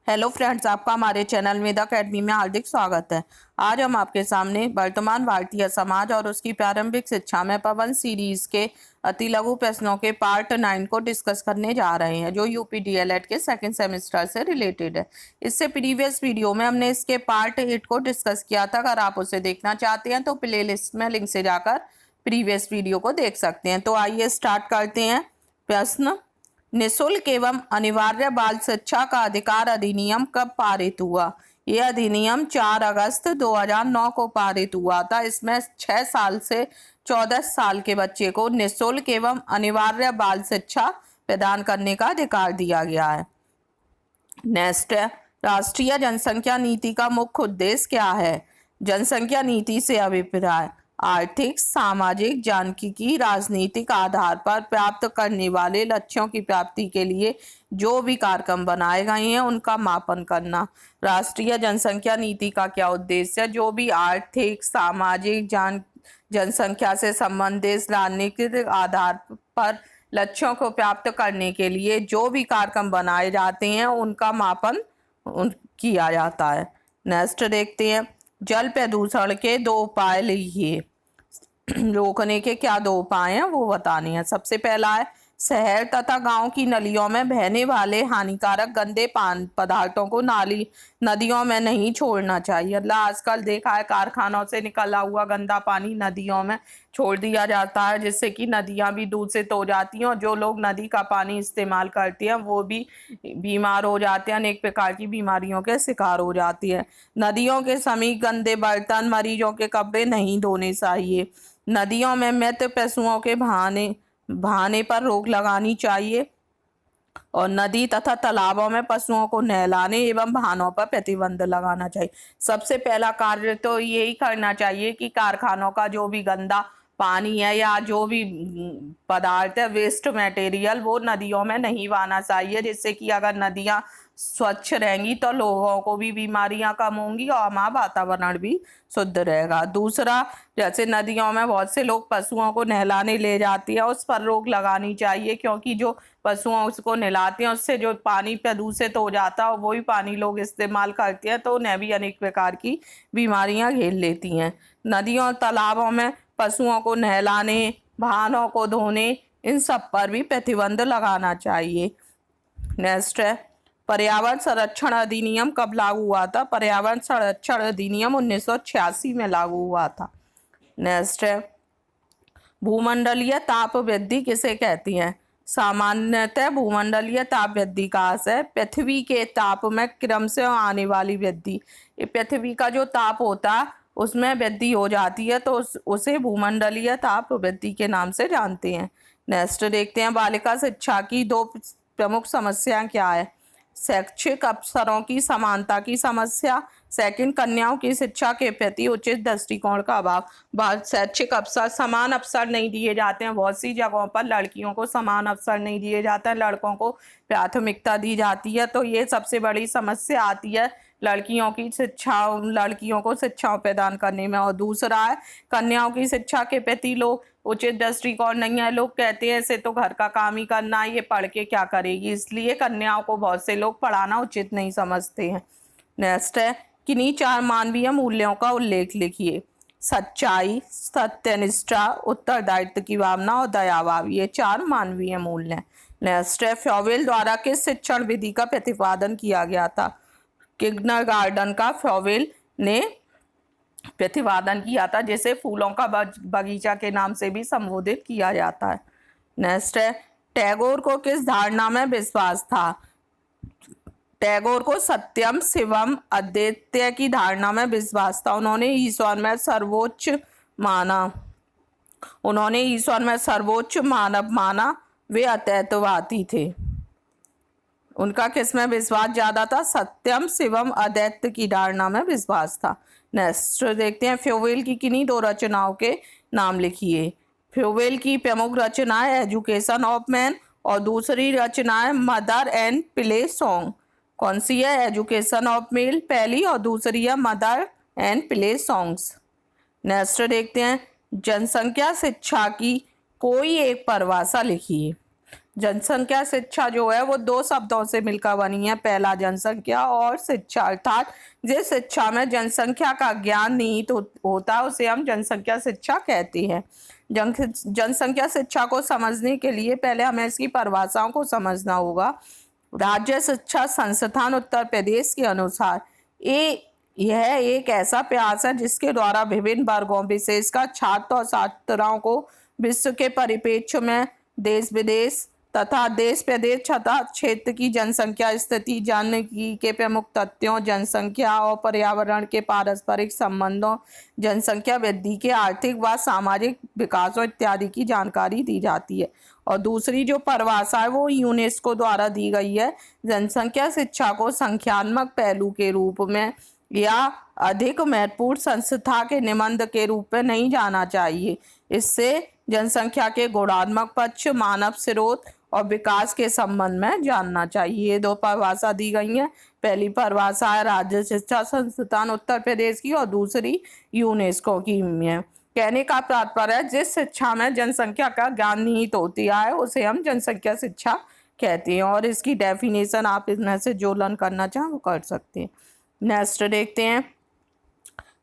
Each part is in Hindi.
हेलो फ्रेंड्स, आपका हमारे चैनल मेधा अकेडमी में हार्दिक स्वागत है। आज हम आपके सामने वर्तमान भारतीय समाज और उसकी प्रारंभिक शिक्षा में पवन सीरीज के अति लघु प्रश्नों के पार्ट 9 को डिस्कस करने जा रहे हैं, जो यूपी डीएलएड के सेकंड सेमेस्टर से रिलेटेड है। इससे प्रीवियस वीडियो में हमने इसके पार्ट 8 को डिस्कस किया था। अगर आप उसे देखना चाहते हैं तो प्ले लिस्ट में लिंक से जाकर प्रीवियस वीडियो को देख सकते हैं। तो आइए स्टार्ट करते हैं। प्रश्न: निःशुल्क एवं अनिवार्य बाल शिक्षा का अधिकार अधिनियम कब पारित हुआ? यह अधिनियम 4 अगस्त 2009 को पारित हुआ था। इसमें 6 साल से 14 साल के बच्चे को निःशुल्क एवं अनिवार्य बाल शिक्षा प्रदान करने का अधिकार दिया गया है। नेक्स्ट है, राष्ट्रीय जनसंख्या नीति का मुख्य उद्देश्य क्या है? जनसंख्या नीति से अभिप्राय: आर्थिक, सामाजिक, सांख्यिकी, राजनीतिक आधार पर प्राप्त करने वाले लक्ष्यों की प्राप्ति के लिए जो भी कार्यक्रम बनाए गए हैं उनका मापन करना। राष्ट्रीय जनसंख्या नीति का क्या उद्देश्य है? जो भी आर्थिक, सामाजिक, जनसंख्या से संबंधित राजनीतिक आधार पर लक्ष्यों को प्राप्त करने के लिए जो भी कार्यक्रम बनाए जाते हैं उनका मापन किया जाता है। नेक्स्ट देखते हैं, जल प्रदूषण के 2 उपाय लिखिए। रोकने के क्या 2 उपाय हैं वो बताने हैं। सबसे पहला है, शहर तथा गांव की नलियों में बहने वाले हानिकारक गंदे पदार्थों को नदियों में नहीं छोड़ना चाहिए। आजकल देखा है कारखानों से निकला हुआ गंदा पानी नदियों में छोड़ दिया जाता है, जिससे कि नदियां भी दूषित हो जाती हैं और जो लोग नदी का पानी इस्तेमाल करते हैं वो भी बीमार हो जाते हैं, अनेक प्रकार की बीमारियों के शिकार हो जाती है। नदियों के समीप गंदे बर्तन, मरीजों के कपड़े नहीं धोने चाहिए। नदियों में मृत पशुओं के बहाने पर रोक लगानी चाहिए और नदी तथा तालाबों में पशुओं को नहलाने एवं बहानों पर प्रतिबंध लगाना चाहिए। सबसे पहला कार्य तो यही करना चाहिए कि कारखानों का जो भी गंदा पानी है या जो भी पदार्थ है, वेस्ट मटेरियल, वो नदियों में नहीं बहना चाहिए, जिससे कि अगर नदियां स्वच्छ रहेंगी तो लोगों को भी बीमारियां कम होंगी और हमारा वातावरण भी शुद्ध रहेगा। दूसरा, जैसे नदियों में बहुत से लोग पशुओं को नहलाने ले जाती है, उस पर रोक लगानी चाहिए, क्योंकि जो पशुओं उसको नहलाते हैं उससे जो पानी प्रदूषित हो जाता है और वही पानी लोग इस्तेमाल करते हैं तो उन्हें भी अनेक प्रकार की बीमारियां घेर लेती हैं। नदियों और तालाबों में पशुओं को नहलाने, वाहनों को धोने, इन सब पर भी प्रतिबंध लगाना चाहिए। नेक्स्ट है, पर्यावरण संरक्षण अधिनियम कब लागू हुआ था? पर्यावरण संरक्षण अधिनियम 1986 में लागू हुआ था। नेक्स्ट है, भूमंडलीय ताप वृद्धि किसे कहती हैं? सामान्यतः भूमंडलीय ताप वृद्धि का अर्थ है पृथ्वी के ताप में क्रम से आने वाली वृद्धि। पृथ्वी का जो ताप होता है उसमें वृद्धि हो जाती है तो उसे भूमंडलीय ताप वृद्धि के नाम से जानते हैं। नेक्स्ट देखते हैं, बालिका शिक्षा की 2 प्रमुख समस्याएं क्या है? शैक्षिक अवसरों की समानता की समस्या। सेकंड, कन्याओं की शिक्षा के प्रति उचित दृष्टिकोण का अभाव। शैक्षिक अवसर, समान अवसर नहीं दिए जाते हैं। बहुत सी जगहों पर लड़कियों को समान अवसर नहीं दिए जाते हैं, लड़कों को प्राथमिकता दी जाती है, तो ये सबसे बड़ी समस्या आती है लड़कियों को शिक्षाओं प्रदान करने में। और दूसरा है, कन्याओं की शिक्षा के प्रति लोग उचित दृष्टिकोण नहीं है। लोग कहते हैं इसे तो घर का काम ही करना है, ये पढ़ के क्या करेगी, इसलिए कन्याओं को बहुत से लोग पढ़ाना उचित नहीं समझते हैं। नेक्स्ट है, किन्हीं 4 मानवीय मूल्यों का उल्लेख लिखिए। सच्चाई, सत्यनिष्ठा, उत्तरदायित्व की भावना और दया भाव, ये 4 मानवीय मूल्य हैं। नेक्स्ट है, फ्योवेल द्वारा किस शिक्षण विधि का प्रतिपादन किया गया था? किंडरगार्टन का फ्योवेल ने प्रतिपादन किया था, जिसे फूलों का बगीचा के नाम से भी संबोधित किया जाता है। नेक्स्ट है, टैगोर को किस धारणा में विश्वास था? टैगोर को सत्यम, शिवम, अद्वैत की धारणा में विश्वास था। उन्होंने ईश्वर में सर्वोच्च मानव माना। वे अद्वैतवादी थे। उनका किसमें विश्वास ज्यादा था? सत्यम, शिवम, अद्वैत की धारणा में विश्वास था। नेक्स्ट देखते हैं, फ्योवेल की किन्हीं 2 रचनाओं के नाम लिखिए। फ्योवेल की प्रमुख रचना है एजुकेशन ऑफ मैन और दूसरी रचना है मदर एंड प्ले सॉन्ग। कौन सी है? एजुकेशन ऑफ मैन पहली और दूसरी है mother and play songs. Next देखते हैं, जनसंख्या शिक्षा की कोई एक परिभाषा लिखिए। जनसंख्या शिक्षा जो है वो दो शब्दों से मिलकर बनी है। पहला जनसंख्या और शिक्षा, अर्थात जिस शिक्षा में जनसंख्या का ज्ञान निहित होता है उसे हम जनसंख्या शिक्षा कहते हैं। जनसंख्या शिक्षा को समझने के लिए पहले हमें इसकी परिभाषाओं को समझना होगा। राज्य शिक्षा संस्थान उत्तर प्रदेश के अनुसार यह एक ऐसा प्रयास है जिसके द्वारा विभिन्न वर्गों विशेषकर छात्र और छात्राओं को विश्व के परिप्रेक्ष्य में देश विदेश तथा देश प्रदेश तथा क्षेत्र की जनसंख्या स्थिति जानने के प्रमुख तथ्यों, जनसंख्या और पर्यावरण के पारस्परिक संबंधों, जनसंख्या वृद्धि के आर्थिक व सामाजिक विकासों इत्यादि की जानकारी दी जाती है। और दूसरी जो परिभाषा है वो यूनेस्को द्वारा दी गई है। जनसंख्या शिक्षा को संख्यात्मक पहलू के रूप में या अधिक महत्वपूर्ण संस्था के निबंध के रूप में नहीं जाना चाहिए। इससे जनसंख्या के गुणात्मक पक्ष, मानव स्रोत और विकास के संबंध में जानना चाहिए। ये दो परिभाषा दी गई हैं। पहली परिभाषा है राज्य शिक्षा संस्थान उत्तर प्रदेश की और दूसरी यूनेस्को की है। कहने का तात्पर्य है जिस शिक्षा में जनसंख्या का ज्ञान निहित होती है उसे हम जनसंख्या शिक्षा कहते हैं। और इसकी डेफिनेशन आप इसमें से जो लर्न करना चाहें वो कर सकते हैं। नेक्स्ट देखते हैं,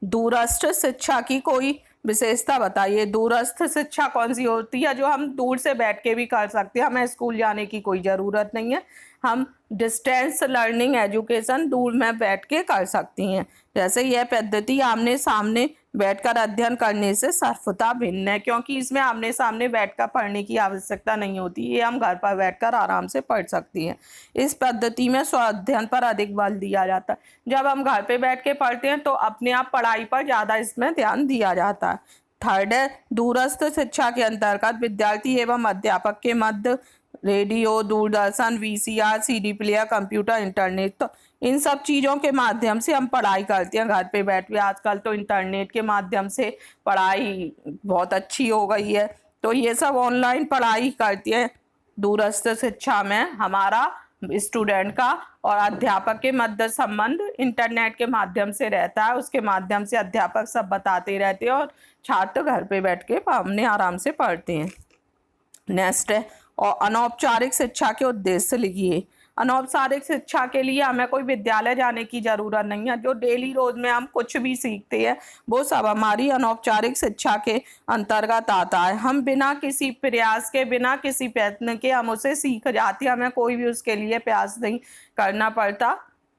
दूरस्थ शिक्षा की कोई विशेषता बताइए। दूरस्थ शिक्षा कौन सी होती है? जो हम दूर से बैठ के भी कर सकते हैं, हमें स्कूल जाने की कोई ज़रूरत नहीं है। हम डिस्टेंस लर्निंग एजुकेशन दूर में बैठ के कर सकती हैं। जैसे यह पद्धति आमने सामने बैठकर अध्ययन करने से सर्वथा भिन्न है, क्योंकि इसमें आमने सामने बैठकर पढ़ने की आवश्यकता नहीं होती। ये हम घर पर बैठकर आराम से पढ़ सकती हैं। इस पद्धति में स्व अध्ययन पर अधिक बल दिया जाता है। जब हम घर पे बैठ के पढ़ते हैं तो अपने आप पढ़ाई पर ज़्यादा इसमें ध्यान दिया जाता है। थर्ड है, दूरस्थ शिक्षा के अंतर्गत विद्यार्थी एवं अध्यापक के मध्य radio, Doordarshan, VCR, CD player, computer, internet, तो इन सब चीज़ों के माध्यम से हम पढ़ाई करते हैं घर पे बैठ के। आजकल तो इंटरनेट के माध्यम से पढ़ाई बहुत अच्छी हो गई है, तो ये सब ऑनलाइन पढ़ाई करती है। दूरस्थ शिक्षा में हमारा स्टूडेंट का और अध्यापक के मध्य संबंध इंटरनेट के माध्यम से रहता है। उसके माध्यम से अध्यापक सब बताते रहते हैं और छात्र घर पे बैठ के हमने आराम से पढ़ते हैं। नेक्स्ट है, और अनौपचारिक शिक्षा के उद्देश्य लिखिए। अनौपचारिक शिक्षा के लिए हमें कोई विद्यालय जाने की ज़रूरत नहीं है। जो डेली रोज में हम कुछ भी सीखते हैं वो सब हमारी अनौपचारिक शिक्षा के अंतर्गत आता है। हम बिना किसी प्रयास के, बिना किसी प्रयत्न के हम उसे सीख जाते हैं। हमें कोई भी उसके लिए प्रयास नहीं करना पड़ता।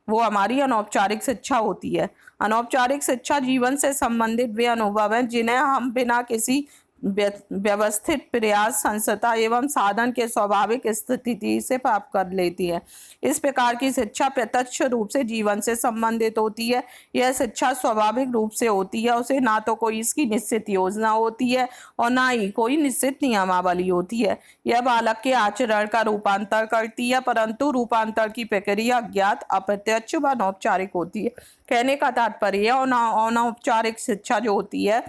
वो हमारी अनौपचारिक शिक्षा होती है। अनौपचारिक शिक्षा जीवन से संबंधित वे अनुभव हैं जिन्हें हम बिना किसी व्यवस्थित प्रयास, संस्था एवं साधन के स्वाभाविक स्थिति से प्राप्त कर लेती है। इस प्रकार की शिक्षा प्रत्यक्ष रूप से जीवन से संबंधित होती है। यह शिक्षा स्वाभाविक रूप से होती है। उसे ना तो कोई इसकी निश्चित योजना होती है और ना ही कोई निश्चित नियमावली होती है। यह बालक के आचरण का रूपांतर करती है, परंतु रूपांतर की प्रक्रिया अज्ञात, अप्रत्यक्ष व अनौपचारिक होती है। कहने का तात्पर्य अनौपचारिक शिक्षा जो होती है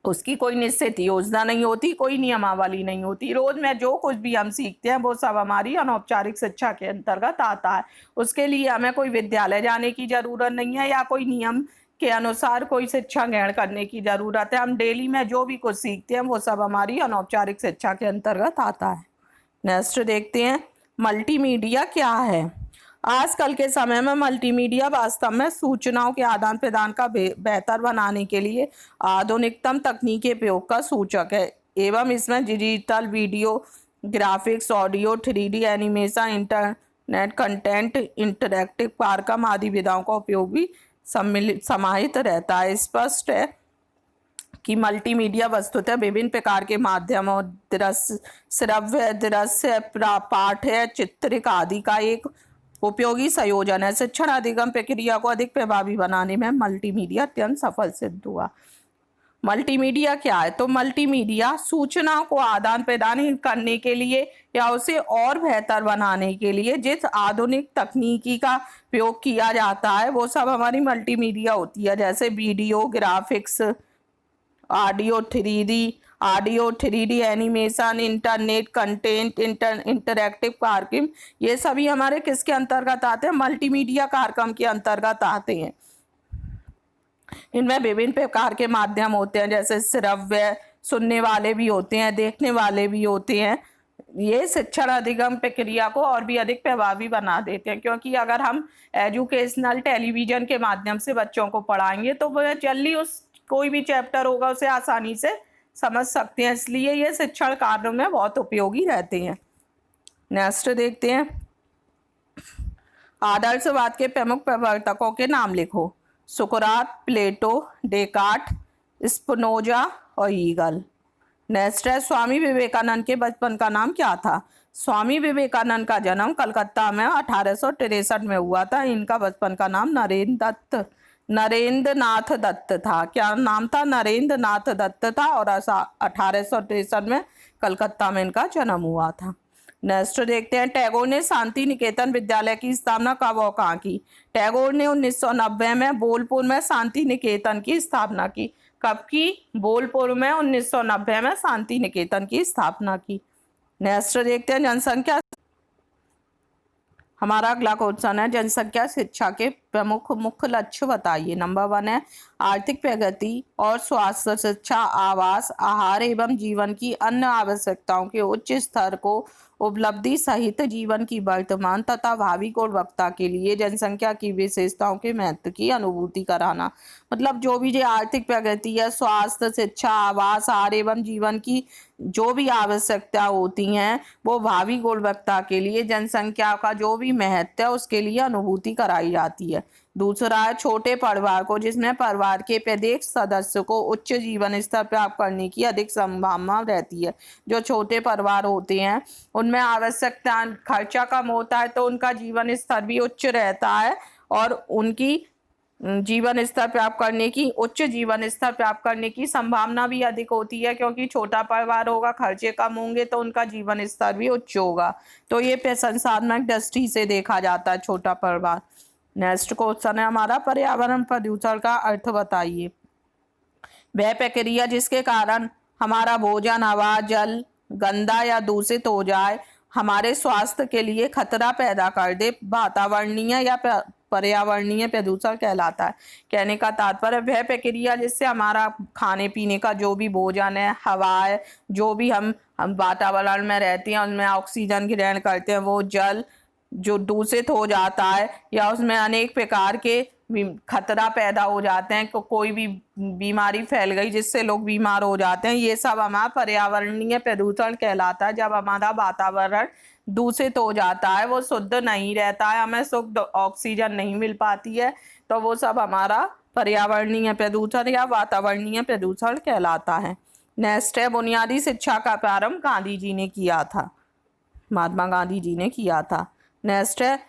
उसकी कोई निश्चित योजना नहीं होती, कोई नियमावली नहीं होती। रोज में जो कुछ भी हम सीखते हैं वो सब हमारी अनौपचारिक शिक्षा के अंतर्गत आता है। उसके लिए हमें कोई विद्यालय जाने की ज़रूरत नहीं है या कोई नियम के अनुसार कोई शिक्षा ग्रहण करने की ज़रूरत है। हम डेली में जो भी कुछ सीखते हैं वो सब हमारी अनौपचारिक शिक्षा के अंतर्गत आता है। नेक्स्ट देखते हैं, मल्टीमीडिया क्या है। आजकल के समय में मल्टीमीडिया वास्तव में सूचनाओं के आदान प्रदान का बेहतर बनाने के लिए आधुनिकतम तकनीकी प्रयोग का सूचक है एवं इसमें digital video, graphics, audio, 3D animation, internet content, interactive कार्यक्रम आदि विधाओं का उपयोग भी समाहित रहता है। स्पष्ट है कि मल्टीमीडिया वस्तुतः विभिन्न प्रकार के माध्यमों, दृश्य, श्रव्य, दृश्य, पाठ, चित्रिक आदि का एक उपयोगी संयोजन है। शिक्षण अधिगम प्रक्रिया को अधिक प्रभावी बनाने में मल्टीमीडिया अत्यंत सफल सिद्ध हुआ। मल्टीमीडिया क्या है? तो मल्टीमीडिया सूचनाओं को आदान प्रदान करने के लिए या उसे और बेहतर बनाने के लिए जिस आधुनिक तकनीकी का प्रयोग किया जाता है वो सब हमारी मल्टीमीडिया होती है। जैसे video, graphics, audio 3D animation, internet content, interactive कार्यक्रम, ये सभी हमारे किसके अंतर्गत आते हैं? मल्टीमीडिया कार्यक्रम के अंतर्गत आते हैं। इनमें विभिन्न प्रकार के माध्यम होते हैं, जैसे श्रव्य, सुनने वाले भी होते हैं, देखने वाले भी होते हैं। ये शिक्षण अधिगम प्रक्रिया को और भी अधिक प्रभावी बना देते हैं, क्योंकि अगर हम एजुकेशनल टेलीविजन के माध्यम से बच्चों को पढ़ाएंगे तो वह जल्दी उस कोई भी चैप्टर होगा उसे आसानी से समझ सकते हैं, इसलिए ये शिक्षण कार्यों में बहुत उपयोगी रहते हैं। नेक्स्ट देखते हैं, आदर्शवाद के प्रमुख प्रवर्तकों के नाम लिखो। सुकरात, प्लेटो, डेकार्ट, स्पिनोजा और ईगल। नेक्स्ट है, स्वामी विवेकानंद के बचपन का नाम क्या था? स्वामी विवेकानंद का जन्म कलकत्ता में 1863 में हुआ था। इनका बचपन का नाम नरेंद्र नाथ दत्त था। क्या नाम था? नरेंद्र नाथ दत्त था और 1863 में कलकत्ता में इनका जन्म हुआ था। नेक्स्ट देखते हैं, टैगोर ने शांति निकेतन विद्यालय की स्थापना कब और कहाँ की? टैगोर ने 1990 में बोलपुर में शांति निकेतन की स्थापना की। कब की? बोलपुर में 1990 में शांति निकेतन की स्थापना की। नेक्स्ट देखते हैं, जनसंख्या। हमारा अगला क्वेश्चन है, जनसंख्या शिक्षा के प्रमुख मुख्य लक्ष्य बताइए। नंबर 1 है आर्थिक प्रगति और स्वास्थ्य, शिक्षा, आवास, आहार एवं जीवन की अन्य आवश्यकताओं के उच्च स्तर को उपलब्धि सहित जीवन की वर्तमान तथा भावी गुणवत्ता के लिए जनसंख्या की विशेषताओं के महत्व की अनुभूति कराना। मतलब जो भी जो आर्थिक प्रगति है, स्वास्थ्य, शिक्षा, आवास, आहार एवं जीवन की जो भी आवश्यकता होती हैं वो भावी गुणवत्ता के लिए जनसंख्या का जो भी महत्व है उसके लिए अनुभूति कराई जाती है। दूसरा है छोटे परिवार को, जिसमें परिवार के प्रत्येक सदस्य को उच्च जीवन स्तर प्राप्त करने की अधिक संभावना रहती है। जो छोटे परिवार होते हैं उनमें आवश्यकता खर्चा कम होता है तो उनका जीवन स्तर भी उच्च रहता है और उनकी जीवन स्तर प्राप्त करने की उच्च जीवन स्तर प्राप्त करने की संभावना भी अधिक होती है, क्योंकि छोटा परिवार होगा, खर्चे कम होंगे तो उनका जीवन स्तर भी उच्च होगा। तो ये प्रशंसात्मक दृष्टि से देखा जाता है छोटा परिवार। नेक्स्ट क्वेश्चन है हमारा, पर्यावरण प्रदूषण का अर्थ बताइए। वह प्रक्रिया जिसके कारण हमारा भोजन, हवा, जल गंदा या दूषित हो जाए, हमारे स्वास्थ्य के लिए खतरा पैदा कर दे, वातावरणीय या पर्यावरणीय प्रदूषण कहलाता है। कहने का तात्पर्य वह प्रक्रिया जिससे हमारा खाने पीने का जो भी भोजन है, हवा है, जो भी हम वातावरण में रहते हैं उनमें ऑक्सीजन ग्रहण करते हैं, वो जल जो दूषित हो जाता है या उसमें अनेक प्रकार के खतरा पैदा हो जाते हैं, कोई भी बीमारी फैल गई जिससे लोग बीमार हो जाते हैं, ये सब हमारा पर्यावरणीय प्रदूषण कहलाता है। जब हमारा वातावरण दूषित हो जाता है, वो शुद्ध नहीं रहता है, हमें शुद्ध ऑक्सीजन नहीं मिल पाती है, तो वो सब हमारा पर्यावरणीय प्रदूषण या वातावरणीय प्रदूषण कहलाता है। नेक्स्ट है, बुनियादी शिक्षा का प्रारंभ गांधी जी ने किया था, महात्मा गांधी जी ने किया था। नेक्स्ट है,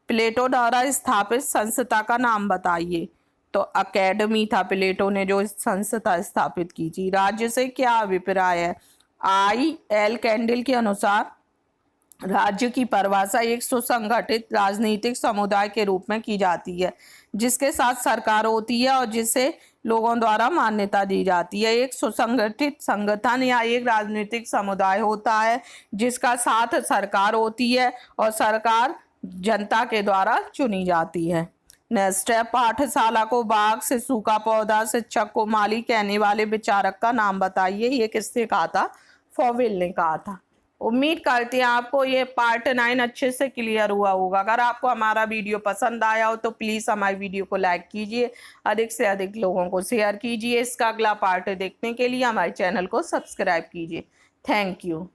प्लेटो द्वारा स्थापित संस्था का नाम बताइए। तो अकेडमी था प्लेटो ने जो संस्था स्थापित की थी। राज्य से क्या अभिप्राय है? I.L. कैंडिल के अनुसार राज्य की परिभाषा एक सुसंगठित राजनीतिक समुदाय के रूप में की जाती है जिसके साथ सरकार होती है और जिसे लोगों द्वारा मान्यता दी जाती है। एक सुसंगठित संगठन या एक राजनीतिक समुदाय होता है जिसका साथ सरकार होती है और सरकार जनता के द्वारा चुनी जाती है। नेक्स्ट है, पाठशाला को बाग, शिशु का पौधा, शिक्षक को माली कहने वाले विचारक का नाम बताइए। ये किसने कहा था? फॉविल ने कहा था। उम्मीद करते हैं आपको ये पार्ट 9 अच्छे से क्लियर हुआ होगा। अगर आपको हमारा वीडियो पसंद आया हो तो प्लीज़ हमारी वीडियो को लाइक कीजिए, अधिक से अधिक लोगों को शेयर कीजिए। इसका अगला पार्ट देखने के लिए हमारे चैनल को सब्सक्राइब कीजिए। Thank you.